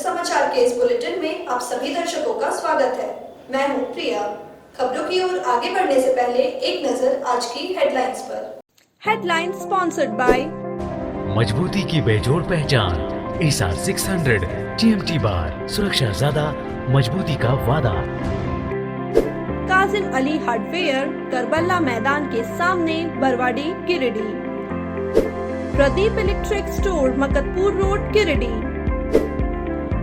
समाचार के इस बुलेटिन में आप सभी दर्शकों का स्वागत है। मैं हूं प्रिया। खबरों की ओर आगे बढ़ने से पहले एक नजर आज की हेडलाइंस पर। हेडलाइंस स्पॉन्सर्ड बाय मजबूती की बेजोड़ पहचान एसआर 600 TMT बार, सुरक्षा ज्यादा, मजबूती का वादा। काजिम अली हार्डवेयर, करबला मैदान के सामने, Barwadi, Giridih. Pradeep electric store, Maktapur road, Giridih.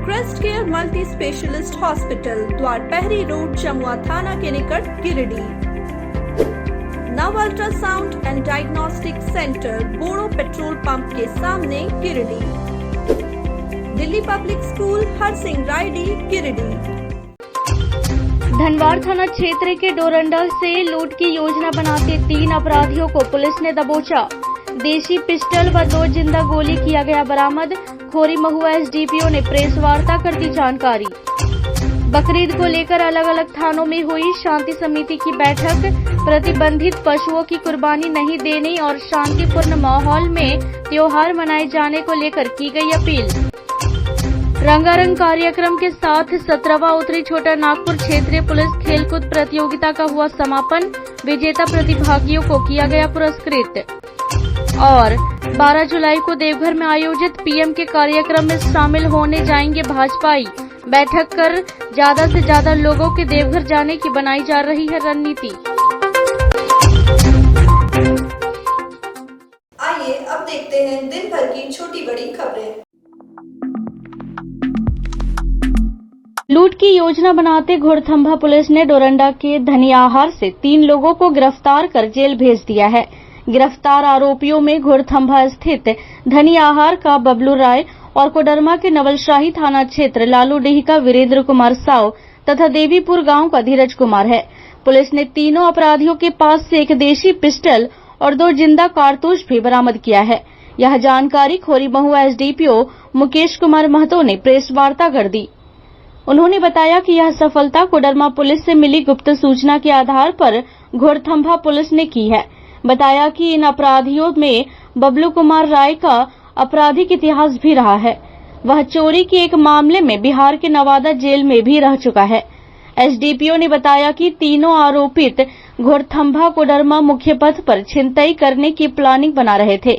Crest care multi specialist hospital, Dwarpahari road, Jamua थाना के निकट, Giridih. Nav ultrasound and diagnostic centre, Bodo petrol pump के सामने, गिरिडीह। Delhi public school, Harsingh Raidih, Giridih. धनवार थाना क्षेत्र के डोरंडा से लूट की योजना बनाते 3 अपराधियों को पुलिस ने दबोचा। देशी पिस्टल व 2 जिंदा गोली किया गया बरामद। खोरी महुआ SDPO ने प्रेस वार्ता कर दी जानकारी। बकरीद को लेकर अलग अलग थानों में हुई शांति समिति की बैठक। प्रतिबंधित पशुओं की कुर्बानी नहीं देने और शांतिपूर्ण माहौल में त्योहार मनाए जाने को लेकर की गई अपील। रंगारंग कार्यक्रम के साथ 17वां उत्तरी छोटा नागपुर क्षेत्रीय पुलिस खेलकूद प्रतियोगिता का हुआ समापन। विजेता प्रतिभागियों को किया गया पुरस्कृत। और 12 जुलाई को देवघर में आयोजित PM के कार्यक्रम में शामिल होने जाएंगे भाजपाई। बैठक कर ज्यादा से ज्यादा लोगों के देवघर जाने की बनाई जा रही है रणनीति। आइए अब देखते हैं दिन भर की छोटी बड़ी खबरें। लूट की योजना बनाते घोड़थंभा पुलिस ने डोरंडा के धनियाहार से 3 लोगों को गिरफ्तार कर जेल भेज दिया है। गिरफ्तार आरोपियों में घोड़थंभा स्थित धनियाहार का बबलू राय और कोडरमा के नवलशाही थाना क्षेत्र लालूडीह का वीरेंद्र कुमार साव तथा देवीपुर गांव का धीरज कुमार है। पुलिस ने तीनों अपराधियों के पास से एक देशी पिस्टल और 2 जिंदा कारतूस भी बरामद किया है। यह जानकारी खोरी महुआ SDPO मुकेश कुमार महतो ने प्रेस वार्ता कर दी। उन्होंने बताया कि यह सफलता कोडरमा पुलिस से मिली गुप्त सूचना के आधार पर घोड़थंभा पुलिस ने की है। बताया कि इन अपराधियों में बबलू कुमार राय का आपराधिक इतिहास भी रहा है। वह चोरी के एक मामले में बिहार के नवादा जेल में भी रह चुका है। SDPO ने बताया कि तीनों आरोपित घोड़थंभा कोडरमा मुख्य पथ पर छिनतई करने की प्लानिंग बना रहे थे,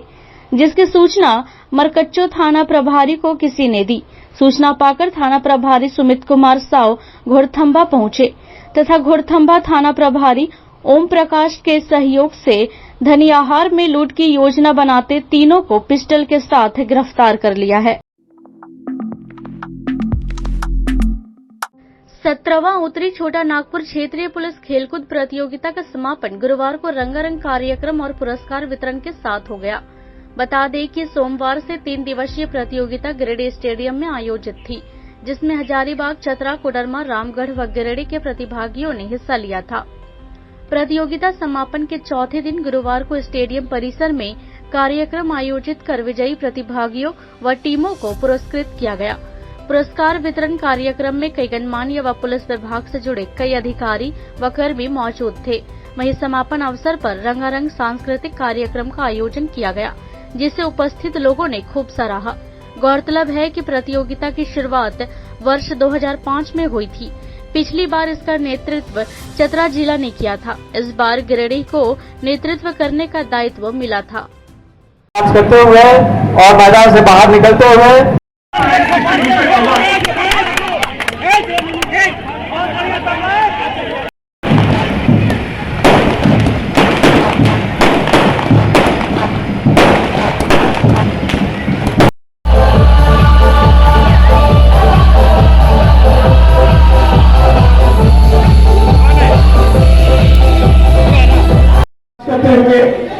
जिसकी सूचना मरकच्चो थाना प्रभारी को किसी ने दी। सूचना पाकर थाना प्रभारी सुमित कुमार साव घोड़थंभा पहुंचे तथा घोड़थंभा थाना प्रभारी ओम प्रकाश के सहयोग से धनियाहार में लूट की योजना बनाते तीनों को पिस्टल के साथ गिरफ्तार कर लिया है। 17वां उत्तरी छोटा नागपुर क्षेत्रीय पुलिस खेलकूद प्रतियोगिता का समापन गुरुवार को रंगारंग कार्यक्रम और पुरस्कार वितरण के साथ हो गया। बता दें कि सोमवार से 3 दिवसीय प्रतियोगिता गिरिडीह स्टेडियम में आयोजित थी, जिसमें हजारीबाग, चतरा, कोडरमा, रामगढ़ व गिरिडीह के प्रतिभागियों ने हिस्सा लिया था। प्रतियोगिता समापन के चौथे दिन गुरुवार को स्टेडियम परिसर में कार्यक्रम आयोजित कर विजयी प्रतिभागियों व टीमों को पुरस्कृत किया गया। पुरस्कार वितरण कार्यक्रम में कई गणमान्य व पुलिस विभाग से जुड़े कई अधिकारी व कर्मी मौजूद थे। वहीं समापन अवसर पर रंगारंग सांस्कृतिक कार्यक्रम का आयोजन किया गया, जिसे उपस्थित लोगों ने खूब सराहा। गौरतलब है कि प्रतियोगिता की शुरुआत वर्ष 2005 में हुई थी। पिछली बार इसका नेतृत्व चतरा जिला ने किया था। इस बार गिरिडीह को नेतृत्व करने का दायित्व मिला था। करते हुए और मैदान से बाहर निकलते हुए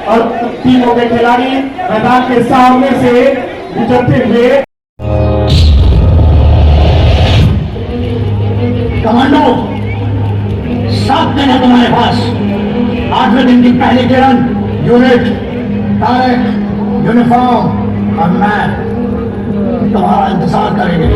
और टीमों के खिलाड़ी मैदान के सामने से गुजरते हुए कमांडो 7 दिन है तुम्हारे पास। 8वें दिन की पहली किरण, यूनिट, तारीख, यूनिफॉर्म और मैं तुम्हारा इंतजार करेंगे।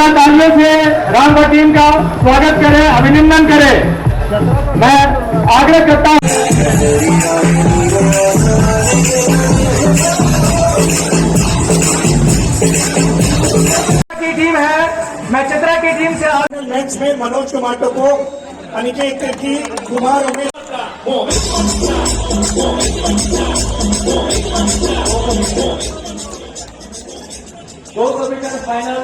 जोरदार तालियों से रामगढ़ टीम का स्वागत करें, अभिनंदन करें। मैं आग्रह करता हूं की टीम है, मैं चित्रा की टीम से मैच में मनोज टमाटो को अनिकेत तिर्की, कुमार उमेश फाइनल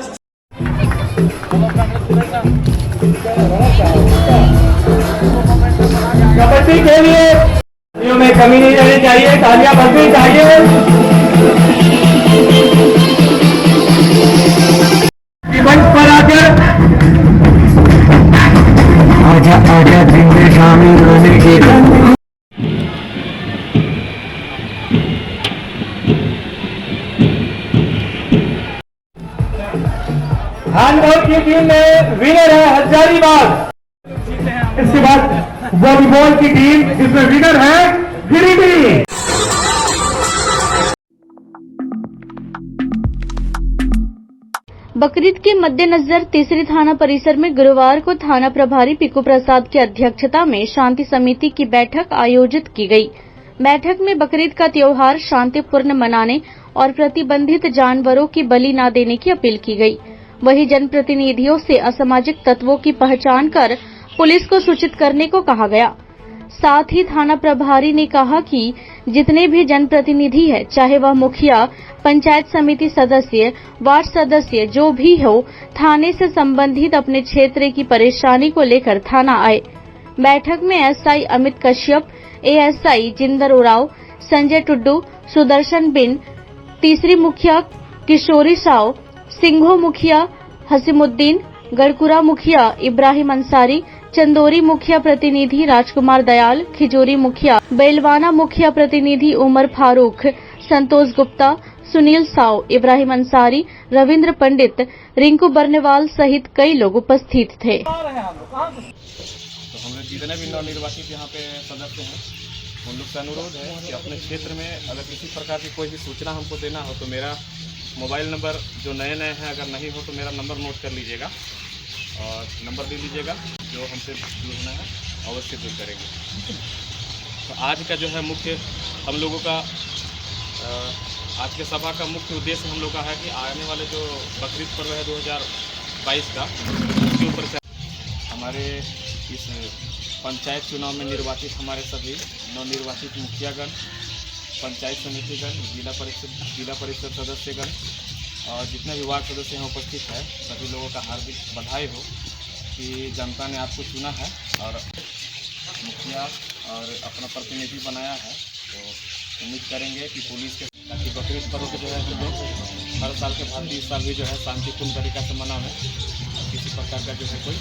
कबड्डी के लिए में कमी नहीं रहनी चाहिए, तालियां बजनी चाहिए। मंच पर आकर आजा आजा दिन में शामिल होने के हैंडबॉल की टीम में विनर है हजारीबाग। इसके बाद वॉलीबॉल की टीम, जिसमें विनर है गिरिडीह। बकरीद के मद्देनजर तीसरी थाना परिसर में गुरुवार को थाना प्रभारी पिकू प्रसाद की अध्यक्षता में शांति समिति की बैठक आयोजित की गई। बैठक में बकरीद का त्योहार शांतिपूर्ण मनाने और प्रतिबंधित जानवरों की बलि न देने की अपील की गई। वहीं जनप्रतिनिधियों से असामाजिक तत्वों की पहचान कर पुलिस को सूचित करने को कहा गया। साथ ही थाना प्रभारी ने कहा कि जितने भी जनप्रतिनिधि है, चाहे वह मुखिया, पंचायत समिति सदस्य, वार्ड सदस्य, जो भी हो, थाने से संबंधित अपने क्षेत्र की परेशानी को लेकर थाना आए। बैठक में एसआई अमित कश्यप, एएसआई जिंदर उराव, संजय टुड्डू, सुदर्शन बिन, तीसरी मुखिया किशोरी साव, सिंघो मुखिया हसीमुद्दीन, गढ़कुरा मुखिया इब्राहिम अंसारी, चंदोरी मुखिया प्रतिनिधि राजकुमार दयाल, खिजोरी मुखिया, बेलवाना मुखिया प्रतिनिधि उमर फारूक, संतोष गुप्ता, सुनील साव, इब्राहिम अंसारी, रविंद्र पंडित, रिंकू बर्नेवाल सहित कई लोग उपस्थित थे। तो हम लोग जितने भी नवनिर्वाचित यहाँ पे सदस्य हैं, उन लोग से अनुरोध है कि अपने क्षेत्र में अगर किसी प्रकार की कोई भी सूचना हमको देना हो तो मेरा मोबाइल नंबर, जो नए हैं, अगर नहीं हो तो मेरा नंबर नोट कर लीजिएगा और नंबर दे दीजिएगा। जो हमसे जुड़ना है अवश्य दूर करेंगे। तो आज का जो है मुख्य हम लोगों का आज के सभा का मुख्य उद्देश्य हम लोग का है कि आने वाले जो बकरीद पर्व है 2022 का, उसके ऊपर हमारे इस पंचायत चुनाव में निर्वाचित हमारे सभी नवनिर्वाचित मुखियागण, पंचायत समितिगण, जिला परिषद सदस्यगण और जितने भी वार्ड सदस्य यहाँ उपस्थित है, सभी लोगों का हार्दिक बधाई हो कि जनता ने आपको चुना है और मुखिया और अपना प्रतिनिधि बनाया है। तो उम्मीद करेंगे कि पुलिस के ताकि बकरीद पर्व के जो है हम लोग हर साल के भांति इस साल भी जो है शांतिपूर्ण तरीका से मनावें और किसी प्रकार का जो है कोई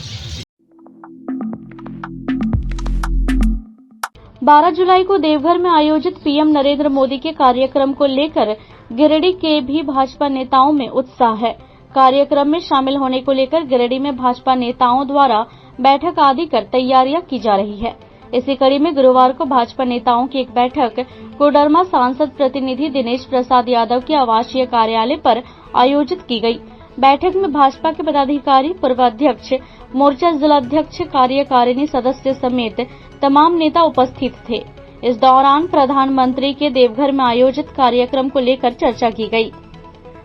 12 जुलाई को देवघर में आयोजित पीएम नरेंद्र मोदी के कार्यक्रम को लेकर गिरिडीह के भी भाजपा नेताओं में उत्साह है। कार्यक्रम में शामिल होने को लेकर गिरिडीह में भाजपा नेताओं द्वारा बैठक आदि कर तैयारियां की जा रही है। इसी कड़ी में गुरुवार को भाजपा नेताओं की एक बैठक कोडरमा सांसद प्रतिनिधि दिनेश प्रसाद यादव के आवासीय कार्यालय पर आयोजित की गई। बैठक में भाजपा के पदाधिकारी, पूर्व अध्यक्ष, मोर्चा जिलाध्यक्ष, कार्यकारिणी सदस्य समेत तमाम नेता उपस्थित थे। इस दौरान प्रधानमंत्री के देवघर में आयोजित कार्यक्रम को लेकर चर्चा की गई।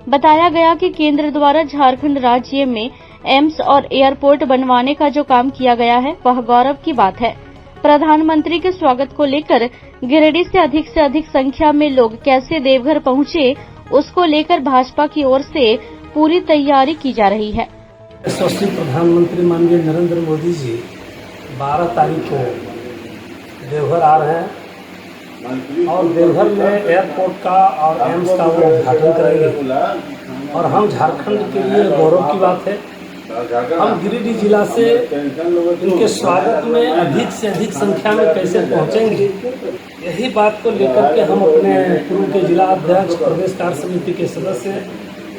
बताया गया कि केंद्र द्वारा झारखंड राज्य में एम्स और एयरपोर्ट बनवाने का जो काम किया गया है, वह गौरव की बात है। प्रधानमंत्री के स्वागत को लेकर गिरिडीह से अधिक संख्या में लोग कैसे देवघर पहुंचे, उसको लेकर भाजपा की ओर से पूरी तैयारी की जा रही है। यशस्वी प्रधानमंत्री माननीय नरेंद्र मोदी जी 12 तारीख को देवघर आ रहे हैं और देवघर में एयरपोर्ट का और एम्स का वो उद्घाटन करेंगे और हम झारखंड के लिए गौरव की बात है। हम गिरिडीह जिला से इनके स्वागत में अधिक से अधिक संख्या में कैसे पहुंचेंगे, यही बात को लेकर के हम अपने पूर्व के जिला अध्यक्ष, प्रदेश कार्य समिति के सदस्य,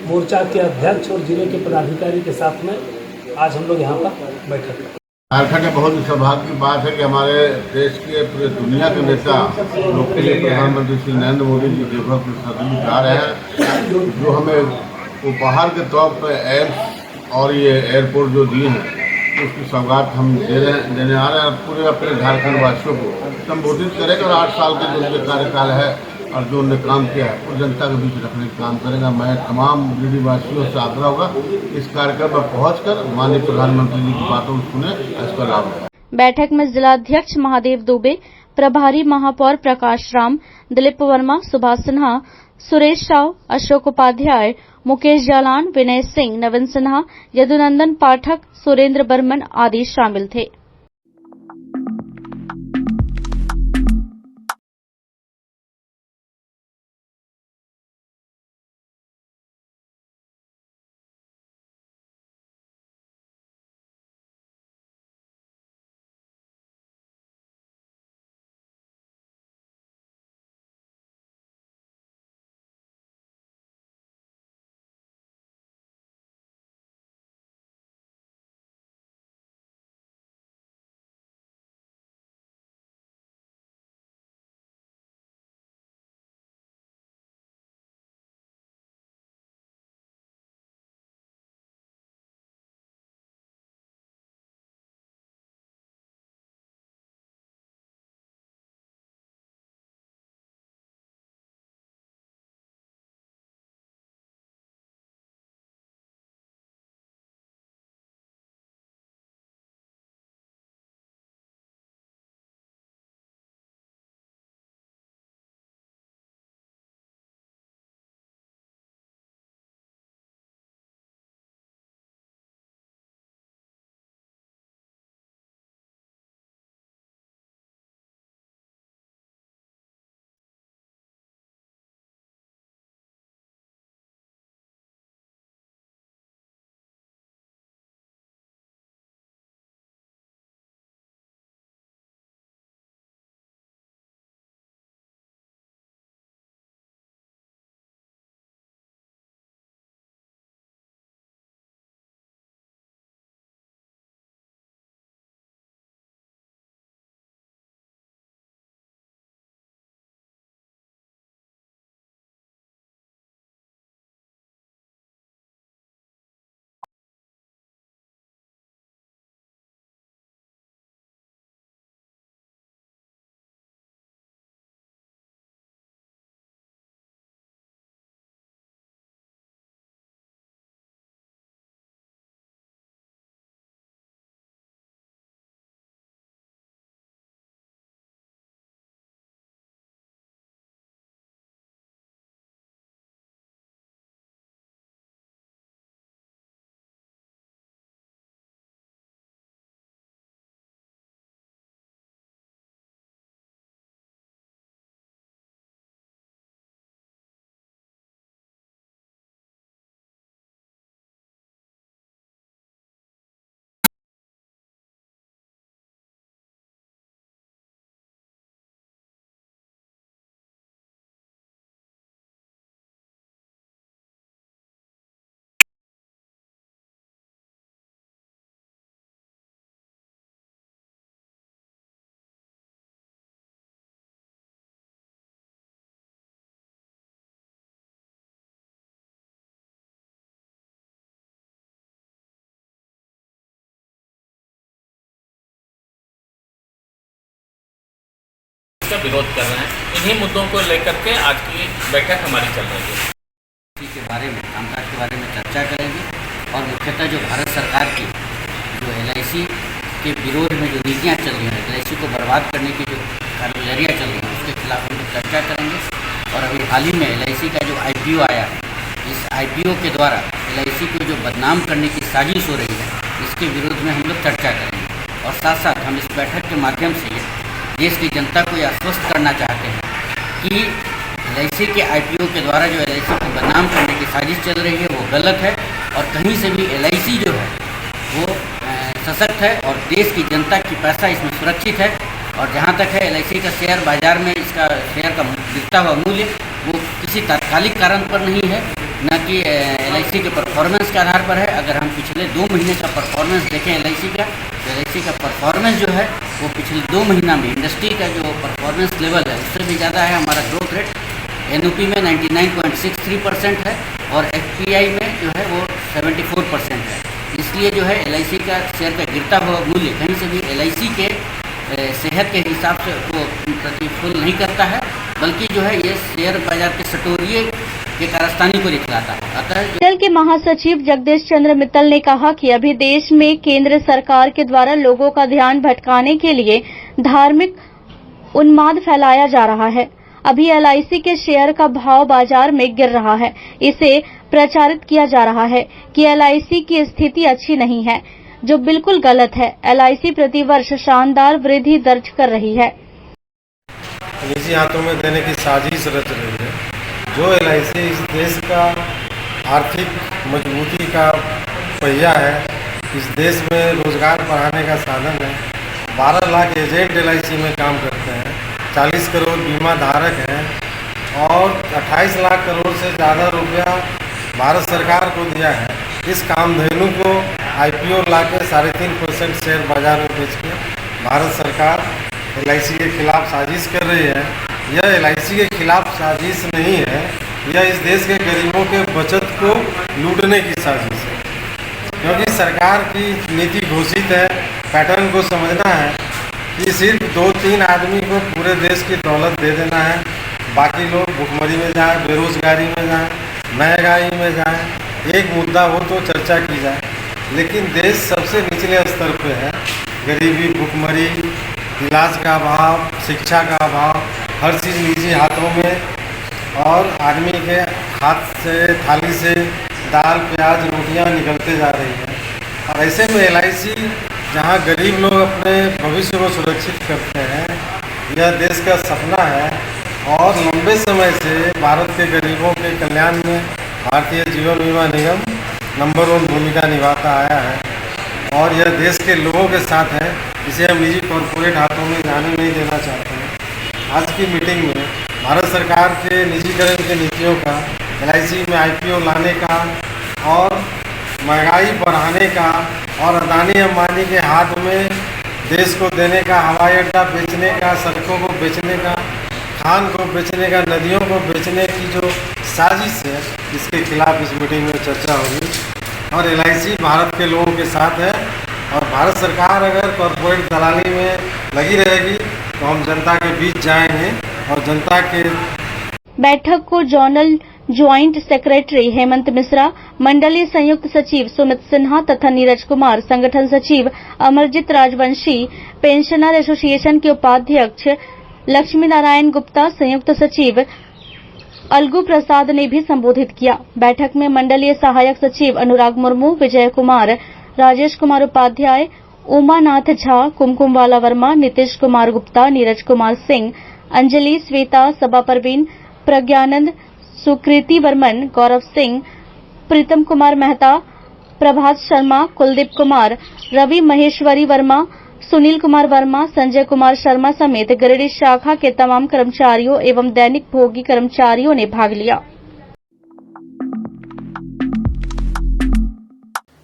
मोर्चा के अध्यक्ष और जिले के पदाधिकारी के साथ में आज हम लोग यहाँ पर बैठक करें। झारखंड में बहुत ही सौभाग्य की बात है कि हमारे देश के पूरे दुनिया के नेता लोकप्रिय प्रधानमंत्री श्री नरेंद्र मोदी जी देवघर जा रहे हैं, जो हमें उपहार के तौर पर एम्स और ये एयरपोर्ट जो दिए हैं उसकी सौगात हम देने आ रहे हैं। पूरे अपने झारखंड वासियों को संबोधित करेंगे और 8 साल के जो उनके कार्यकाल है और जो उन्होंने काम किया है वो जनता के बीच रखने का काम करेगा। मैं तमाम गिरिडीह वासियों से आग्रह होगा इस कार्यक्रम में पहुंचकर माननीय प्रधानमंत्री जी की बातों को सुने, इसका लाभ उठाएं। बैठक में जिलाध्यक्ष महादेव दुबे, प्रभारी महापौर प्रकाश राम, दिलीप वर्मा, सुभाष सिन्हा, सुरेश राव, अशोक उपाध्याय, मुकेश जालान, विनय सिंह, नवीन सिन्हा, यदुनंदन पाठक, सुरेंद्र बर्मन आदि शामिल थे। का विरोध कर रहे हैं। इन्हीं मुद्दों को लेकर के आज की बैठक हमारी चल रही है। इसी के बारे में, कामकाज के बारे में चर्चा करेंगे और मुख्यतः जो भारत सरकार की जो LIC के विरोध में जो नीतियाँ चल रही हैं, LIC को बर्बाद करने की जो कार्रवाइयाँ चल रही हैं उसके खिलाफ हम लोग चर्चा करेंगे। और अभी हाल ही में LIC का जो IPO आया है, इस IPO के द्वारा LIC को जो बदनाम करने की साजिश हो रही है इसके विरोध में हम लोग चर्चा करेंगे। और साथ साथ हम इस बैठक के माध्यम से देश की जनता को यह आश्वस्त करना चाहते हैं कि LIC के IPO के द्वारा जो LIC को बदनाम करने की साजिश चल रही है वो गलत है और कहीं से भी LIC जो है वो सशक्त है और देश की जनता की पैसा इसमें सुरक्षित है। और जहाँ तक है LIC का शेयर बाजार में इसका शेयर का गिरता हुआ मूल्य वो किसी तात्कालिक कारण पर नहीं है, न कि LIC के परफॉर्मेंस के आधार पर है। अगर हम पिछले 2 महीने का परफॉर्मेंस देखें LIC का, तो LIC का परफॉर्मेंस जो है वो पिछले 2 महीना में इंडस्ट्री का जो परफॉर्मेंस लेवल है उससे भी ज़्यादा है। हमारा ग्रोथ रेट NUP में 99.63% है और FPI में जो है वो 74% है। इसलिए जो है LIC का शेयर का गिरता हुआ मूल्य कहीं से भी LIC के सेहत के हिसाब से वो प्रतिफल नहीं करता है, बल्कि जो है ये शेयर बाजार के सटोरिये के कारस्तानी को दिखलाता है। अतः दल के महासचिव जगदीश चंद्र मित्तल ने कहा कि अभी देश में केंद्र सरकार के द्वारा लोगों का ध्यान भटकाने के लिए धार्मिक उन्माद फैलाया जा रहा है। अभी LIC के शेयर का भाव बाजार में गिर रहा है। इसे प्रचारित किया जा रहा है कि LIC की स्थिति अच्छी नहीं है, जो बिल्कुल गलत है। LIC प्रतिवर्ष शानदार वृद्धि दर्ज कर रही है। निजी हाथों में देने की साजिश रच रही है। जो LIC इस देश का आर्थिक मजबूती का पहिया है, इस देश में रोजगार बढ़ाने का साधन है। 12 लाख एजेंट LIC में काम करते हैं, 40 करोड़ बीमा धारक हैं और 28 लाख करोड़ से ज़्यादा रुपया भारत सरकार को दिया है। इस कामधेनु को IPO ला के 3.5% शेयर बाजार में बेच के भारत सरकार LIC के खिलाफ साजिश कर रही है। यह LIC के खिलाफ साजिश नहीं है, यह इस देश के गरीबों के बचत को लूटने की साजिश है। क्योंकि सरकार की नीति घोषित है, पैटर्न को समझना है कि सिर्फ 2-3 आदमी को पूरे देश की दौलत दे देना है, बाकी लोग भुखमरी में जाएं, बेरोजगारी में जाएं, महंगाई में जाएं। एक मुद्दा हो तो चर्चा की जाए, लेकिन देश सबसे निचले स्तर पे है। गरीबी, भुखमरी, इलाज का अभाव, शिक्षा का अभाव, हर चीज़ निजी हाथों में और आदमी के हाथ से थाली से दाल, प्याज, रोटियां निकलते जा रही हैं। और ऐसे में LIC जहां गरीब लोग अपने भविष्य को सुरक्षित करते हैं, यह देश का सपना है और लंबे समय से भारत के गरीबों के कल्याण में भारतीय जीवन बीमा निगम नंबर 1 भूमिका निभाता आया है और यह देश के लोगों के साथ है। इसे हम निजी कॉरपोरेट हाथों में जाने नहीं देना चाहते हैं। आज की मीटिंग में भारत सरकार के निजीकरण की नीतियों का, LIC में IPO लाने का और महंगाई बढ़ाने का और अदानी अंबानी के हाथ में देश को देने का, हवाई अड्डा बेचने का, सड़कों को बेचने का, खान को बेचने का, नदियों को बेचने की जो साजिश है, इसके खिलाफ इस मीटिंग में चर्चा होगी। और LIC भारत के लोगों के साथ है और भारत सरकार अगर कॉरपोरेट दलाली में लगी रहेगी तो हम जनता के बीच जाएंगे और जनता के बैठक को zonal joint secretary Hemant Mishra, मंडलीय संयुक्त सचिव सुमित सिन्हा तथा नीरज कुमार, संगठन सचिव अमरजीत राजवंशी, पेंशनर एसोसिएशन के उपाध्यक्ष लक्ष्मी नारायण गुप्ता, संयुक्त सचिव अलगू प्रसाद ने भी संबोधित किया। बैठक में मंडलीय सहायक सचिव अनुराग मुर्मू, विजय कुमार, राजेश कुमार उपाध्याय, उमानाथ झा, कुमकुमवाला वर्मा, नीतीश कुमार गुप्ता, नीरज कुमार सिंह, अंजलि, श्वेता, सबा परवीन, प्रज्ञानंद, सुकृति वर्मन, गौरव सिंह, प्रीतम कुमार मेहता, प्रभात शर्मा, कुलदीप कुमार, रवि महेश्वरी वर्मा, सुनील कुमार वर्मा, संजय कुमार शर्मा समेत गिरिडीह शाखा के तमाम कर्मचारियों एवं दैनिक भोगी कर्मचारियों ने भाग लिया।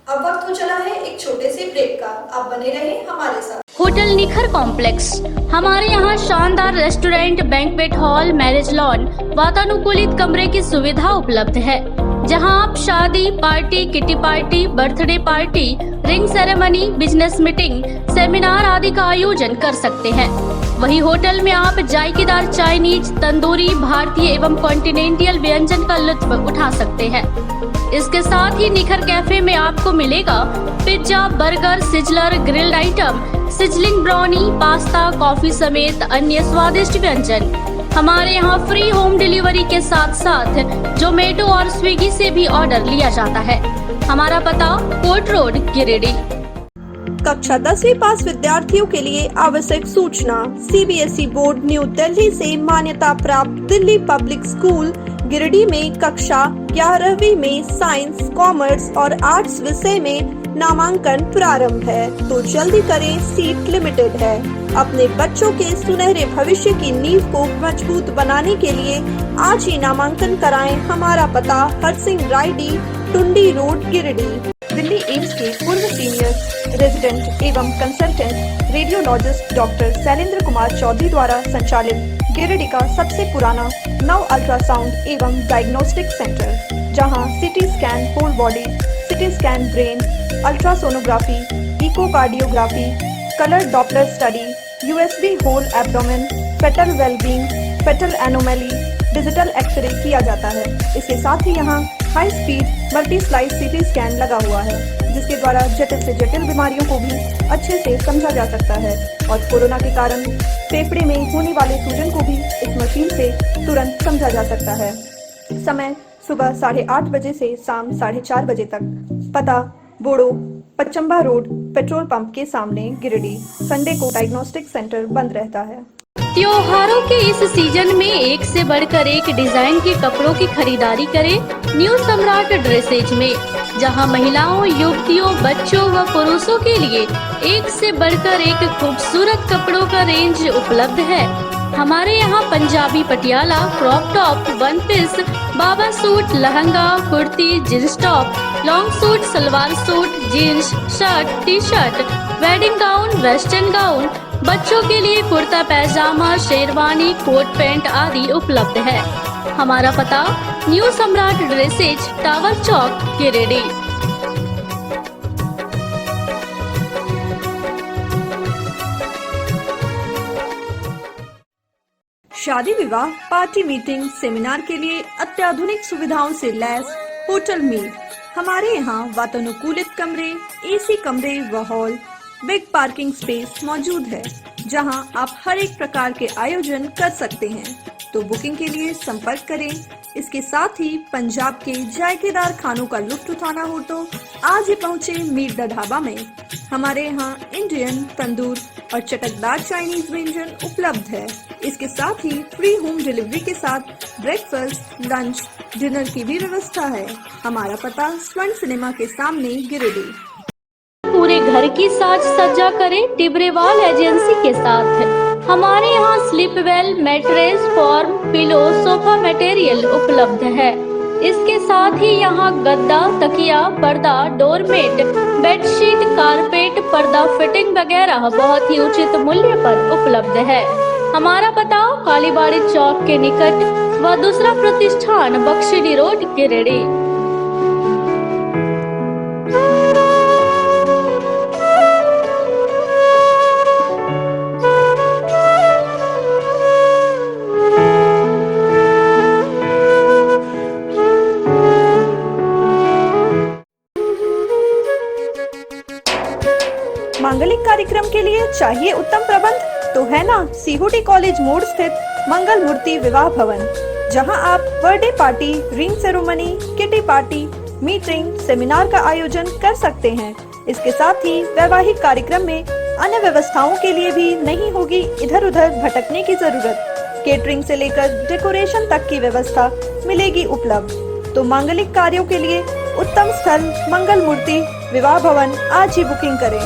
अब वक्त हो चला है एक छोटे से ब्रेक का। आप बने रहें हमारे साथ। होटल निखर कॉम्प्लेक्स, हमारे यहाँ शानदार restaurant, banquet hall, marriage lawn, वातानुकूलित कमरे की सुविधा उपलब्ध है, जहां आप शादी, party, kitty party, birthday party, ring ceremony, business meeting, seminar आदि का आयोजन कर सकते हैं। वही होटल में आप जायकेदार चाइनीज, तंदूरी, भारतीय एवं कॉन्टिनेंटल व्यंजन का लुत्फ उठा सकते हैं। इसके साथ ही निखर कैफे में आपको मिलेगा pizza, burger, sizzler, grilled item, sizzling brownie, pasta, coffee समेत अन्य स्वादिष्ट व्यंजन। हमारे यहाँ फ्री होम डिलीवरी के साथ साथ जोमेटो और स्विगी से भी ऑर्डर लिया जाता है। हमारा पता कोर्ट रोड, गिरिडीह। कक्षा 10वीं पास विद्यार्थियों के लिए आवश्यक सूचना। CBSE बोर्ड न्यू दिल्ली से मान्यता प्राप्त दिल्ली पब्लिक स्कूल गिरिडीह में कक्षा 11वीं में साइंस, कॉमर्स और आर्ट्स विषय में नामांकन प्रारंभ है, तो जल्दी करें, सीट लिमिटेड है। अपने बच्चों के सुनहरे भविष्य की नींव को मजबूत बनाने के लिए आज ही नामांकन कराएं। हमारा पता हरसिंह रायडी, टुंडी रोड, गिरिडीह। दिल्ली एम्स के पूर्व सीनियर रेजिडेंट एवं consultant radiologist doctor Shailendra Kumar Chaudhary द्वारा संचालित गिरिडीह का सबसे पुराना नव अल्ट्रासाउंड एवं डायग्नोस्टिक सेंटर, जहां CT scan whole body, CT scan brain, ultrasonography, echocardiography, colour Doppler study, USB whole abdomen, fetal wellbeing, fetal anomaly, digital x-ray किया जाता है। इसके साथ ही यहाँ high speed multi slide CT scan लगा हुआ है, जिसके द्वारा जटिल से जटिल बीमारियों को भी अच्छे से समझा जा सकता है और कोरोना के कारण फेफड़े में होने वाले सूजन को भी इस मशीन से तुरंत समझा जा सकता है। समय सुबह 8:30 बजे से शाम 4:30 बजे तक। पता बोड़ो पचम्बा रोड पेट्रोल पंप के सामने गिरिडीह। संडे को डायग्नोस्टिक सेंटर बंद रहता है। त्योहारों के इस सीजन में एक से बढ़कर एक डिजाइन के कपड़ों की खरीदारी करें न्यू सम्राट ड्रेसेज में, जहां महिलाओं, युवतियों, बच्चों व पुरुषों के लिए एक से बढ़कर एक खूबसूरत कपड़ों का रेंज उपलब्ध है। हमारे यहाँ Punjabi Patiala, crop top, one piece, baba suit, lehenga, kurti, jeans top, long suit, salwar suit, jeans, shirt, T shirt, wedding gown, western gown, बच्चों के लिए कुर्ता पैजामा, शेरवानी, कोट पैंट आदि उपलब्ध है। हमारा पता न्यू सम्राट ड्रेसेज, टावर चौक, गिरिडीह। शादी विवाह, पार्टी, मीटिंग, सेमिनार के लिए अत्याधुनिक सुविधाओं से लैस होटल मीट। हमारे यहाँ वातानुकूलित कमरे, AC कमरे व हॉल, बिग पार्किंग स्पेस मौजूद है, जहां आप हर एक प्रकार के आयोजन कर सकते हैं। तो बुकिंग के लिए संपर्क करें। इसके साथ ही पंजाब के जायकेदार खानों का लुत्फ उठाना हो तो आज ही पहुँचे मीट द ढाबा में। हमारे यहाँ इंडियन, तंदूर और चटकदार चाइनीज व्यंजन उपलब्ध है। इसके साथ ही फ्री होम डिलीवरी के साथ ब्रेकफास्ट, लंच, डिनर की भी व्यवस्था है। हमारा पता स्वर्ण सिनेमा के सामने गिरिडीह। पूरे घर की साज सज्जा करें टिब्रेवाल एजेंसी के साथ। हमारे यहाँ sleep well, mattress, form, pillow, sofa material उपलब्ध है। इसके साथ ही यहाँ गद्दा, तकिया, पर्दा, डोरमेट, बेडशीट, कारपेट, पर्दा फिटिंग वगैरह बहुत ही उचित मूल्य पर उपलब्ध है। हमारा पता कालीबाड़ी चौक के निकट व दूसरा प्रतिष्ठान बख्शिडी रोड, गिरिडीह। मांगलिक कार्यक्रम के लिए चाहिए उत्तम प्रबंध तो है ना सीहोटी कॉलेज मोड़ स्थित मंगल मूर्ति विवाह भवन, जहां आप birthday party, ring ceremony, kitty party, meeting, seminar का आयोजन कर सकते हैं। इसके साथ ही वैवाहिक कार्यक्रम में अन्य व्यवस्थाओं के लिए भी नहीं होगी इधर उधर भटकने की जरूरत। केटरिंग से लेकर डेकोरेशन तक की व्यवस्था मिलेगी उपलब्ध। तो मांगलिक कार्यों के लिए उत्तम स्थल मंगल मूर्ति विवाह भवन, आज ही बुकिंग करें।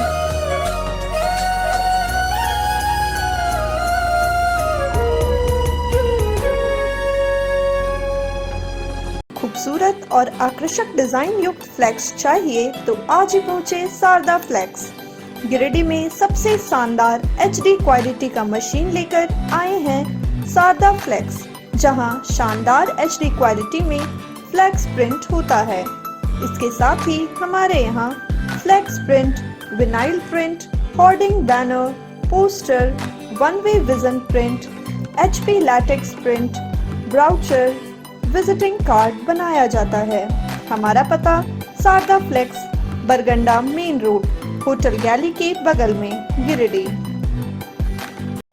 खूबसूरत और आकर्षक डिजाइन युक्त फ्लैक्स चाहिए तो आज ही पहुँचे शारदा फ्लैक्स। गिरिडीह में सबसे शानदार HD क्वालिटी का मशीन लेकर आए हैं शारदा फ्लैक्स, जहां शानदार HD क्वालिटी में फ्लैक्स प्रिंट होता है। इसके साथ ही हमारे यहाँ flex print, vinyl print, hoarding, banner, poster, one way vision print, HP latex print, brochure, visiting card बनाया जाता है। हमारा पता Sharda flex, Barganda main road, hotel गैली के बगल में, गिरिडीह।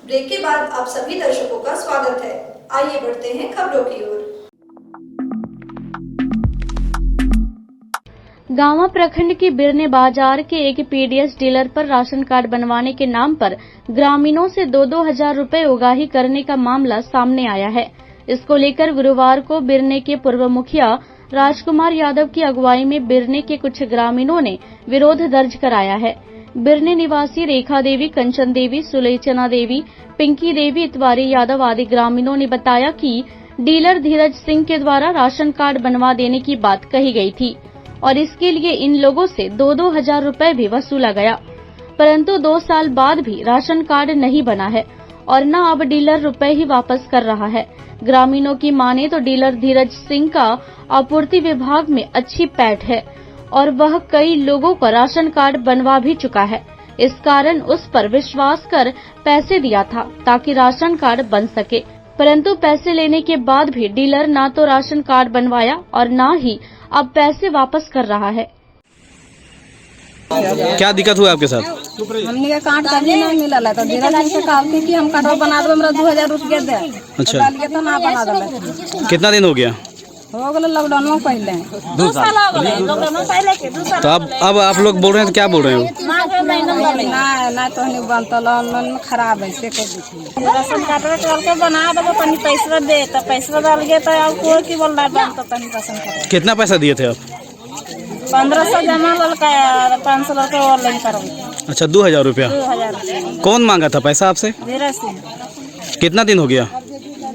ब्रेक के बाद आप सभी दर्शकों का स्वागत है। आइए बढ़ते हैं खबरों की ओर। गांवा प्रखंड के बिरने बाजार के एक PDS डीलर पर राशन कार्ड बनवाने के नाम पर ग्रामीणों से 2-2 हजार रुपए उगाही करने का मामला सामने आया है। इसको लेकर गुरुवार को बिरने के पूर्व मुखिया राजकुमार यादव की अगुवाई में बिरने के कुछ ग्रामीणों ने विरोध दर्ज कराया है। बिरने निवासी रेखा देवी, कंचन देवी, सुलोचना देवी, पिंकी देवी, इतवारी यादव आदि ग्रामीणों ने बताया कि डीलर धीरज सिंह के द्वारा राशन कार्ड बनवा देने की बात कही गई थी और इसके लिए इन लोगों से 2-2 हजार रुपए भी वसूला गया, परंतु 2 साल बाद भी राशन कार्ड नहीं बना है और न अब डीलर रुपए ही वापस कर रहा है। ग्रामीणों की माने तो डीलर धीरज सिंह का आपूर्ति विभाग में अच्छी पैठ है और वह कई लोगों का राशन कार्ड बनवा भी चुका है। इस कारण उस पर विश्वास कर पैसे दिया था ताकि राशन कार्ड बन सके, परंतु पैसे लेने के बाद भी डीलर ना तो राशन कार्ड बनवाया और ना ही अब पैसे वापस कर रहा है। क्या दिक्कत हुआ आपके साथ? हमने का कार्ड कभी नहीं मिला है, तो डेरा लाइन से कहते कि हम कार्ड बना दो, हमरा 2000 रुपया दे। अच्छा, तो ना बना दे। कितना दिन हो गया? हो गया लॉकडाउन में पहले 2 साल हो गए। लॉकडाउन में पहले के 2 साल। तो अब आप लोग बोल रहे हैं तो क्या बोल रहे हो? ना तो नहीं बनता, ऑनलाइन में खराब है से कर राशन कार्ड चल के बना दो, तनी पैसा दे, तो पैसा डाल के तो अब कोई की बोल रहा बनता तनी राशन कार्ड। कितना पैसा दिए थे आप? 1500 जमा ललका, 500 ललका ऑनलाइन करवाई। अच्छा, 2000 रुपया। 2000। कौन मांगा था पैसा आपसे? धीरज सिंह। कितना दिन हो गया?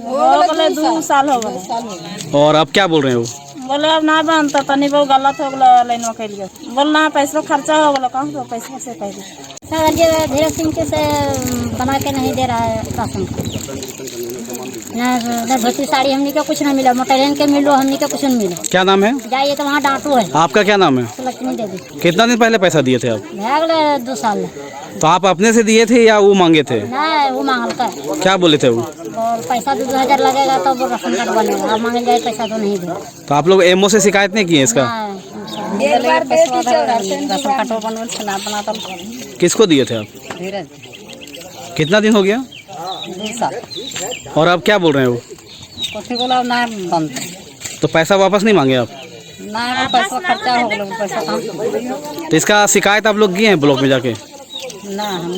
हो गए 2 साल हो गए। और अब क्या बोल रहे हो? बोले अब ना बनता, तनी बहुत गलत हो गया लाइन में के लिए। बोलना पैसा खर्चा हो गया, कहाँ तो पैसा से कह सर ये धीरज सिंह के से बना के नहीं दे रहा है राशन ना धोती साड़ी हमने का कुछ नहीं मिला, मोटरयान के मिलो हमने का कुछ नहीं मिला। क्या नाम है? जाइए तो वहाँ डांटू है। आपका क्या नाम है? लक्ष्मी देवी। कितना दिन पहले पैसा दिए थे आप? अगले 2 साल। तो आप अपने से दिए थे या वो मांगे थे? नहीं, वो मांगल का। क्या बोले थे वो? और पैसा 2000 लगेगा तो वो राशन कार्ड बनेगा, अब मांगे जाए पैसा तो नहीं दे। तो आप लोग एमओ से शिकायत नहीं किए इसका? किसको दिए थे आप? धीरज। कितना दिन हो गया? 2 साल। और अब क्या बोल रहे हो? कुछ बोला ना बनता, तो पैसा वापस नहीं मांगे आप? ना पैसा खर्चा हो गया, पैसा कहाँ से? तो इसका शिकायत आप लोग किए हैं ब्लॉक में जाके? ना हम